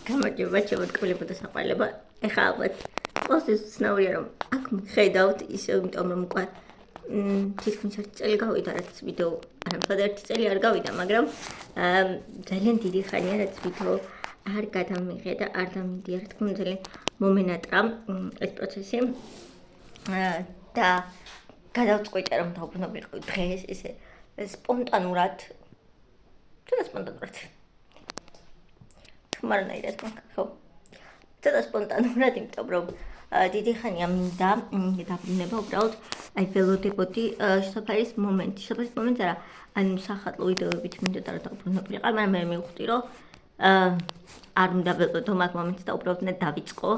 გამარჯობა, შემოწყვილებოდა საყვალება. ეხლა ალბათ ყველას ცნობილია, რომ აქ ხედავთ ისე, იმიტომ რომ უკვე თითქმის 1 წელი გავიდა, რაც ვიდეო, არა, 1 წელი არ გავიდა, მაგრამ ძალიან დიდი ხანია, რაც ვიდეო არ გადამიღე და არ დამიდია, რა თქმა უნდა, ძალიან მომენატრა ეს პროცესი. და გადავწყვიტე, რომ დავბრუნებიყო დღეს ესე სპონტანურად. ცოტა სპონტანურად. თუმარნაირად მაგ ხო. ცოტა სპონტანურად, იმიტომ რომ დიდი ხანია მინდა დაბრუნება, უბრალოდ აი ველოდებოდი შესაძლებლის მომენტს არა, ანუ სახატლო ვიდეოებით მინდოდა რომ დავბრუნებულიყარ, მაგრამ მე მივხვდი, რომ არ უნდა ველოდო მაგ მომენტს და უბრალოდ უნდა დავიწყო.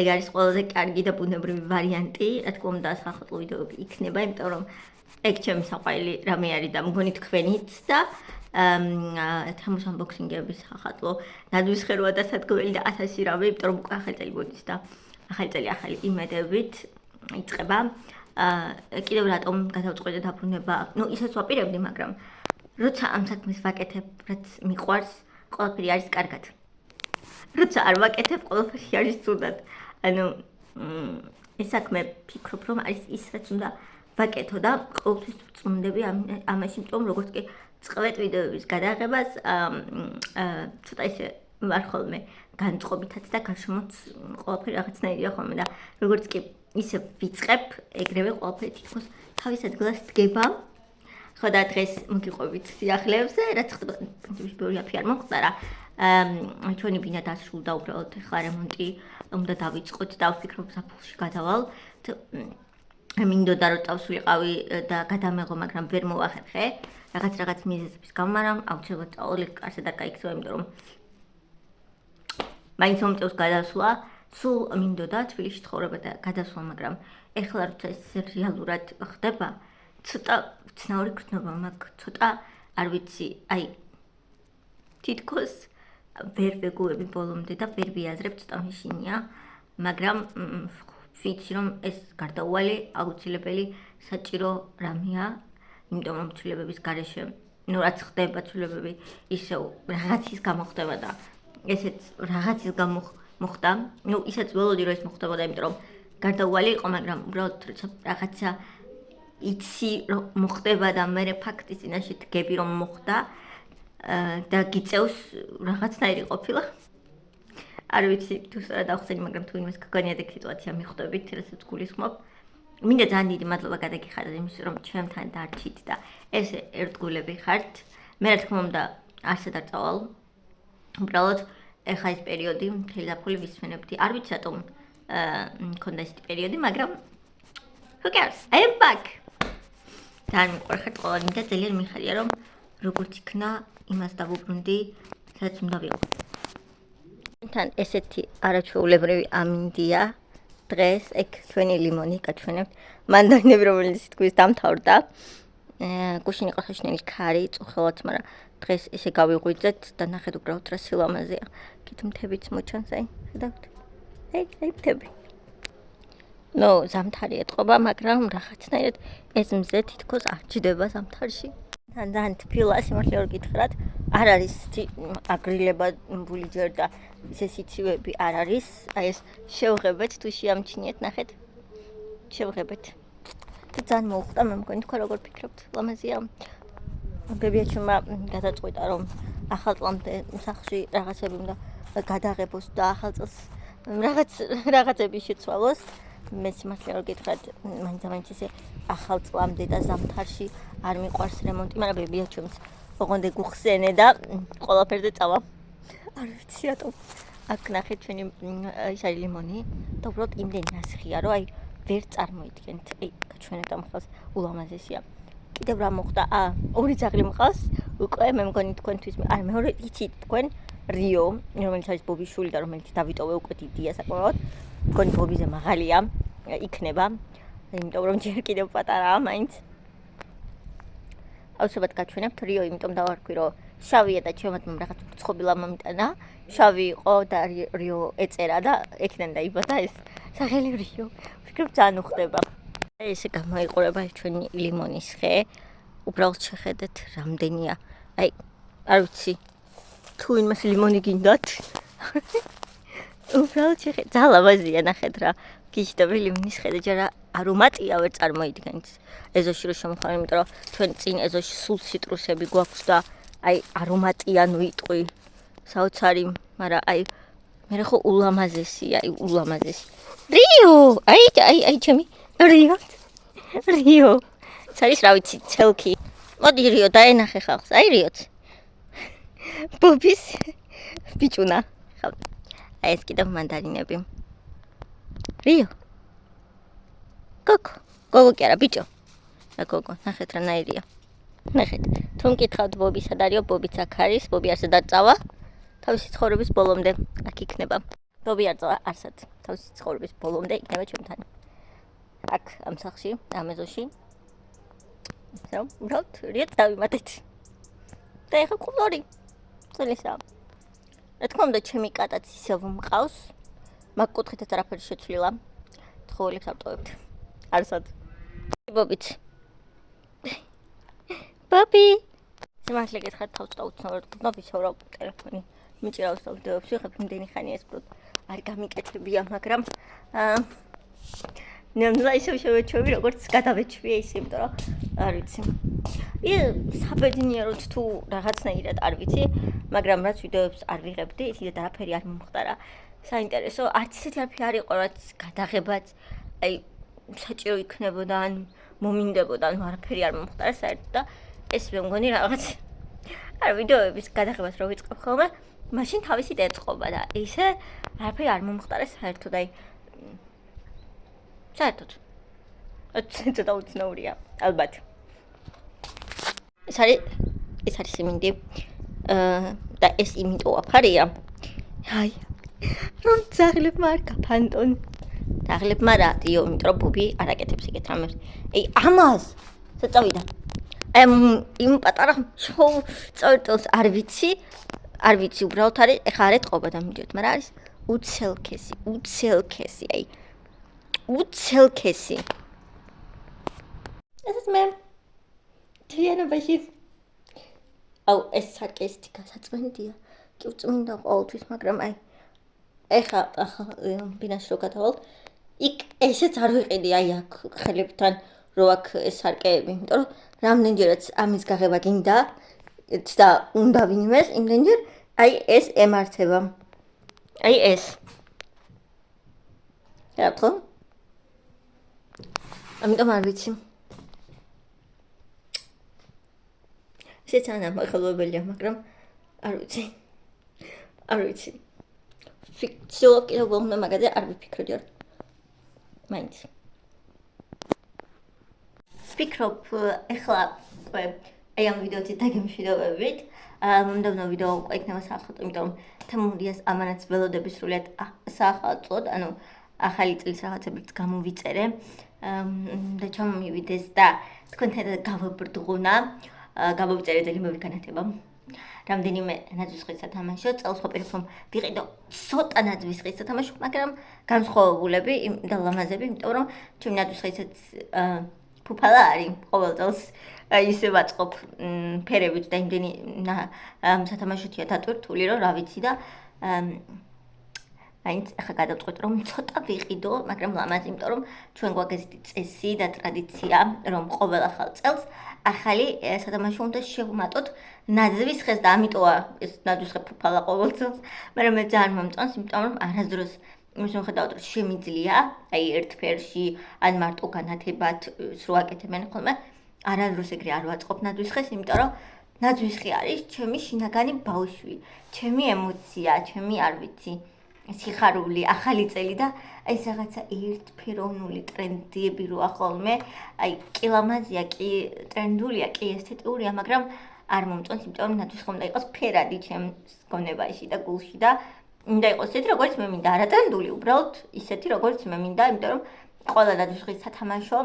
ეგ არის ყველაზე კარგი და ბუნებრივი ვარიანტი, რა თქმა უნდა, სახატლო ვიდეოები იქნება, იმიტომ რომ ეგ ჩემი საყვარელი რამე არის და მგონი თქვენიც და თამუს unboxing-ების სახატლო ნადვის ხერვა და სადგომელი და 1000 რამე, იმიტომ რომ უკვე ახალი წელი მოდის და ახალი წელი ახალი იმედებით იწყება. კიდევ რატომ გადავწყვეტე დაბრუნება? ნუ ისაც ვაპირებდი, მაგრამ როცა ამ საქმეს ვაკეთებ, რაც მიყვარს, ყველაფერი არის კარგად. როცა არ ვაკეთებ, ყველაფერი არის ცუდად. ანუ ეს საქმე ფიქრობ, რომ არის ის, რაც უნდა ვაკეთო და ყოველთვის ვწმუნდები ამაში, იმიტომ როგორც კი წყვეტ ვიდეოების გადაღებას ცოტა ისე ვარ ხოლმე განწყობითაც და გარშემოც ყველაფერი რაღაცნაირია ხოლმე და როგორც კი ისე ვიწყებ, ეგრევე ყველაფერი თითქოს თავის ადგილას დგება. ხო და დღეს მოგიყვებით სიახლეებზე, რაც ხდება, ბევრი აფი არ მოხდა რა. ჩვენი ბინა დასრულდა, უბრალოდ ახლა რემონტი უნდა დავიწყოთ და ვფიქრობ საფულში გადავალ. მინდოდა რომ წავსულიყავი და გადამეღო, მაგრამ ვერ მოვახერხე. რაღაც მიზეზების გამო, მაგრამ აუცილებლად წავალ კარსად არ გაიქცევა, იმიტომ რომ მაინც მომწევს გადასვლა. სულ მინდოდა თბილისში ცხოვრება და გადასვლა, მაგრამ ეხლა როცა ეს რეალურად ხდება, ცოტა ვცნაური გრძნობა მაქვს, ცოტა არ ვიცი, აი თითქოს ვერ ვეგუები ბოლომდე და ვერ ვიაზრებ, ცოტა მიშინია, მაგრამ ვიცი რომ ეს გარდაუვალი აუცილებელი საჭირო რამეა, იმიტომ რომ ცვლილებების გარეშე, ნუ რაც ხდება ცვლილებები, ისევ რაღაცის გამო ხდება და ესეც რაღაცის გამო მოხდა. ნუ ისაც ველოდი რომ ეს მოხდებოდა, იმიტომ რომ გარდაუვალი იყო, მაგრამ უბრალოდ როცა რაღაცა იცი რომ მოხდება და მე ფაქტის წინაშე დგები რომ მოხდა და გიწევს რაღაცნაირი ყოფილა. არ ვიცი თუ სწორად ახსენი, მაგრამ თუ იმას გგონიათ ეგ სიტუაცია მიხვდებით, რასაც გულისხმობ. მინდა ძალიან დიდი მადლობა გადაგიხადოთ იმის, რომ ჩემთან დარჩით და ესე ერთგულები ხართ. მე რა თქმა უნდა არსად არ წავალ. უბრალოდ ეხა ეს პერიოდი მთელი დაფული ვისვენებდი. არ ვიცი რატომ მქონდა ეს პერიოდი, მაგრამ who cares? I am back. ძალიან მიყვარხართ ყველანი და ძალიან მიხარია, რომ როგორც იქნა იმას დავუბრუნდი, სადაც უნდა ვიყო. თან ესეთი არაჩვეულებრივი ამინდია დღეს ეგ ჩვენი ლიმონი გაჩვენებთ. მანდარინები, რომელიც თქვის დამთავრდა. გუშინ იყო საშინელი ქარი, წუხელაც, მაგრამ დღეს ესე გავიღვიძეთ და ნახეთ უბრალოდ რა სილამაზეა. კიდე მთებიც მოჩანს, აი, ხედავთ? აი მთები. ნუ ზამთარი ეტყობა, მაგრამ რაღაცნაირად ეს მზე თითქოს არ ჯდება ზამთარში. თან თბილა, სიმართლე რომ გითხრათ, არ არის აგრილებული ჯერ და ისე სიცივეები არ არის. აი ეს შევღებეთ, თუ შეამჩნიეთ, ნახეთ. შევღებეთ. და ძალიან მოუხდა, მე მგონი თქვენ როგორ ფიქრობთ, ლამაზია. ბებიაჩემმა გადაწყვიტა, რომ ახალ წლამდე სახლში რაღაცები უნდა გადაღებოს და ახალ წელს რაღაცები შეცვალოს. მე სიმართლე რომ გითხრათ, მაინც ესე ახალ წლამდე და ზამთარში არ მიყვარს რემონტი, მაგრამ ბებიაჩემს ოღონდ გუხსენე და ყველაფერზე წავა. არ ვიცი რატომ. აქ ნახეთ ჩვენი ის არის ლიმონი და უბრალოდ იმდენი ასხია, რომ აი ვერ წარმოიდგენთ. აი გაჩვენებთ ამ ხალხს, ულამაზესია. კიდევ რა მოხდა? ორი ძაღლი მყავს. უკვე მე მგონი თქვენთვის, არა მეორე იცით თქვენ რიო, რომელიც არის ბობის შვილი და რომელიც დავიტოვე უკვე დიდია საკმაოდ. მგონი ბობიზე მაღალია იქნება, იმიტომ რომ ჯერ კიდევ პატარაა მაინც. აუცილებლად გაჩვენებთ რიო, იმიტომ დავარქვი, რომ შავია და ჩემთან რაღაც ცხობილა მომიტანა. შავი იყო და რიო ეწერა და ეკიდან დაიბადა ეს სახელი რიო. ვფიქრობ ძალიან უხდება. ესე გამოიყურება ჩვენი ლიმონის ხე. უბრალოდ შეხედეთ რამდენია. აი, არ ვიცი. თუ იმას ლიმონი გინდათ, უბრალოდ ძალიან ლამაზია ნახეთ რა. გიჩნდება ლიმონის ხედა ჯერ არომატია ვერ წარმოიდგენთ. ეზოში რო შემოხარ, იმიტომ რომ ჩვენ წინ ეზოში სულ ციტრუსები გვაქვს და აი არომატია ნუიტყვი. საოცარი, მაგრამ აი მე ხო ულამაზესია, აი ულამაზესი. რიო! აი ჩემი რიო. რიო. საერთოდ რა ვიცი, ცელკი. მოდი რიო დაენახე ხალხს. აი რიოც. ბობის ბიჭუნა. ხავ. აი ეს კიდევ მანდარინები. რიო. გოგო კი არა, ბიჭო. და გოგო, ნახეთ რა ნაირია. ნახეთ. თუ მკითხავთ ბობი სად არისო, ბობიც აქ არის, ბობი არსად არ წავა. თავისი ცხოვრების ბოლომდე აქ იქნება. ბობი არ წავა არსად. თავისი ცხოვრების ბოლომდე იქნება ჩვენთან. აქ ამ სახლში, ამ ეზოში. რა, უბრალოდ რიოც დავიმატეთ. და ეხა კულორი. წელისა. რა თქმა უნდა, ჩემი კატაც ისევ მყავს. მაგ კუთხითაც არაფერი შეცვლილა. თხოვილებს არ ტოვებთ. არსად. ბობიც. ბობი. სიმართლე გითხრათ, თავს წაუცნობ ნობისო რა ტელეფონი. მიჭირავს და ვიდეოებს ვიღებ იმდენი ხანია ეს პროდ. არ გამიკეთებია, მაგრამ ნემლა ისევ შევეჩვევი, როგორც გადავეჩვია ისე, იმიტომ რომ არ ვიცი. საბედნიეროდ თუ რაღაცნაირად არ ვიცი, მაგრამ რაც ვიდეოებს არ ვიღებდი, ისედაც არაფერი არ მომხდარა. საინტერესო, არც ისეთი არაფერი არ იყო, რაც გადაღებაც, აი საჭირო იქნებოდა ან მომინდებოდა, ან არაფერი არ მომხდარა საერთოდ და ეს მე მგონი რაღაც არ ვიდეოების გადაღებას რო ვიწყებ ხოლმე, მაშინ თავისით ეწყობა და ისე არაფერი არ მომხდარა საერთოდ, აი საერთოდ. ცოტა უცნაურია, ალბათ. ეს არის იმინდი. და ეს იმიტომ აფარია. აი, რომ ძაღლებმა არ გაფანტონ. ძაღლებმა რა, დიო, იმიტომ რომ ბობი არ აკეთებს ეგეთ რამებს. აი, ამას წავიდა. აი, იმ პატარა შოუ წორტოს არ ვიცი უბრალოდ არის, ეხა არ ეთყობა და მიდიოთ, მაგრამ არის უცელქესი, აი. უცელქესი. ეს მე თიანობაში აუ ეს სარკესტი გასაწმენდია კი უწმინდა ყოველთვის მაგრამ აი ეხა ბინაში რო გადავალ იქ ესეც არ ვიყიდი აი აქ ხელებთან რო აქ ეს სარკეები იმიტომ რომ რამდენჯერაც ამის გაღება გინდა და უნდა ვინმეს იმდენჯერ აი ეს ემართება აი ეს რა თქო ამიტომ არ ვიცი შეცანა მოხალობელია, მაგრამ არ ვიცი. ფიქციო კიდევ ვონდა მაგაზე არ ვიფიქრდი არ. მაინც. ვფიქრობ ეხლა აი ამ ვიდეოზე დაგემშვიდობებით. მომდევნო ვიდეო უკვე იქნება საახალწლო, იმიტომ რომ თემურიას ამანაც ველოდები სრულიად საახალწლოდ, ანუ ახალი წლის რაღაცებიც გამოვიწერე. და ჩამომივიდეს და თქვენთან გავაბრდღუნა. გავავიწერე დაგიმოვი განათება. რამდენიმე ნაძვის სათამაშო, წელს ვაპირებ რომ ვიყიდო ცოტა ნაძვის სათამაშო, მაგრამ განსხვავებულები და ლამაზები, იმიტომ რომ ჩემი ნაძვის ფუფალა არის ყოველ წელს ისე ვაწყობ ფერებით და იმდენი სათამაშოთია დატვირთული, რომ რა ვიცი და მაინც ახლა გადავწყვეტ რომ ცოტა ვიყიდო, მაგრამ ლამაზი, იმიტომ რომ ჩვენ გვაქვს წესი და ტრადიცია, რომ ყოველ ახალ წელს ახალი სათამაშო უნდა შევმატოთ ნაძვის ხეს და ამიტოა ეს ნაძვის ხე ფუფალა ყოველ წელს, მაგრამ მე ძალიან მომწონს, იმიტომ რომ არასდროს იმის მიხედავთ რომ შემიძლია, აი ერთ ფერში ან მარტო განათებად სრო აკეთებენ ხოლმე, არასდროს ეგრე არ ვაწყობ ნაძვის ხეს, იმიტომ რომ ნაძვის ხე არის ჩემი შინაგანი ბავშვი, ჩემი ემოცია, ჩემი არ ვიცი სიხარული, ახალი წელი და აი ეს რაღაცა ერთფეროვნული ტრენდები როა ხოლმე, აი კი ლამაზია, კი ტრენდულია, კი ესთეტიურია, მაგრამ არ მომწონს, იმიტომ რომ ნაძვის ხე უნდა იყოს ფერადი ჩემს გონებაში და გულში და უნდა იყოს ისეთი, როგორც მე მინდა, არა ტრენდული, უბრალოდ ისეთი, როგორც მე მინდა, იმიტომ რომ ყველა ნაძვის ხის სათამაშო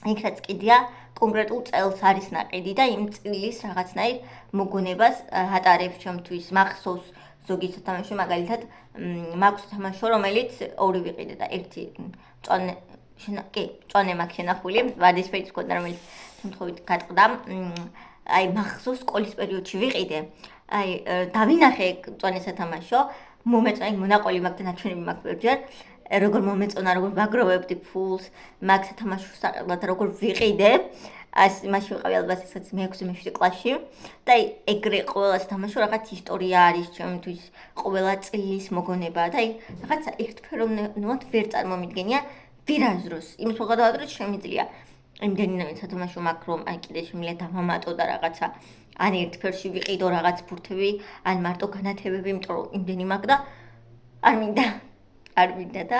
იქაც კიდია კონკრეტულ წელს არის ნაყიდი და იმ წლის რაღაცნაირ მოგონებას ატარებს ჩემთვის მახსოვს ზოგი სათამაშო მაგალითად მაქვს თამაშო რომელიც ორი ვიყიდე და ერთი წონე მაქვს შენახული ვარდისფერის ქონდა რომელიც შემთხვევით გატყდა აი მახსოვს სკოლის პერიოდში ვიყიდე აი დავინახე მწვანე სათამაშო, მომეწონა მონაყოლი მაგ და ნაჩვენები მაქვს ბევრჯერ. როგორ მომეწონა, როგორ ვაგროვებდი ფულს, მაგ სათამაშოს საყელად როგორ ვიყიდე. ასე მაშინ ვიყავი ალბათ ესაც მე-6-მე-7 კლასში და აი ეგრე ყველა სათამაშო რაღაც ისტორია არის ჩემთვის, ყველა წლის მოგონება და აი რაღაცა ერთფეროვნად ვერ წარმომიდგენია ვირაზროს. იმის მოხდავადროს შემიძლია იმდენივე სათამაშო მაქვს რომ აი კიდე შემიძლია დავამატო და რაღაცა ან ერთფერში ვიყიდო რაღაც ბურთები, ან მარტო განათებები, იმიტომ რომ იმდენი მაქვს და არ მინდა და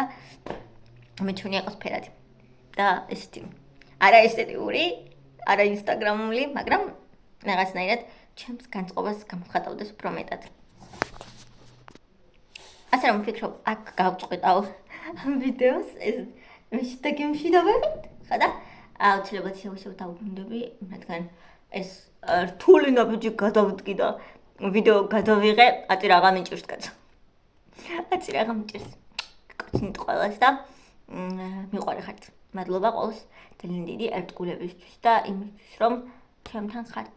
მეჩვენე იყოს ფერად. და ესეთი არა ესთეტიური, არა ინსტაგრამული, მაგრამ რაღაცნაირად ჩემს განწყობას გამოხატავდეს უფრო მეტად. ასე რომ ვფიქრობ, აქ გავწყვეტავ ვიდეოს, ეს მეშთა გემში დავეყით, ხოდა აუცილებლად შევისევ დაუბრუნდები, რადგან ეს რთული ნაბიჯი გადავდგი და ვიდეო გადავიღე, აწი რაღა მიჭირს კაცო. აწი რაღა მიჭირს. გკოცნით ყველას და მიყვარე ხართ. მადლობა ყველას ძალიან დიდი ერთგულებისთვის და იმისთვის რომ ჩემთან ხართ.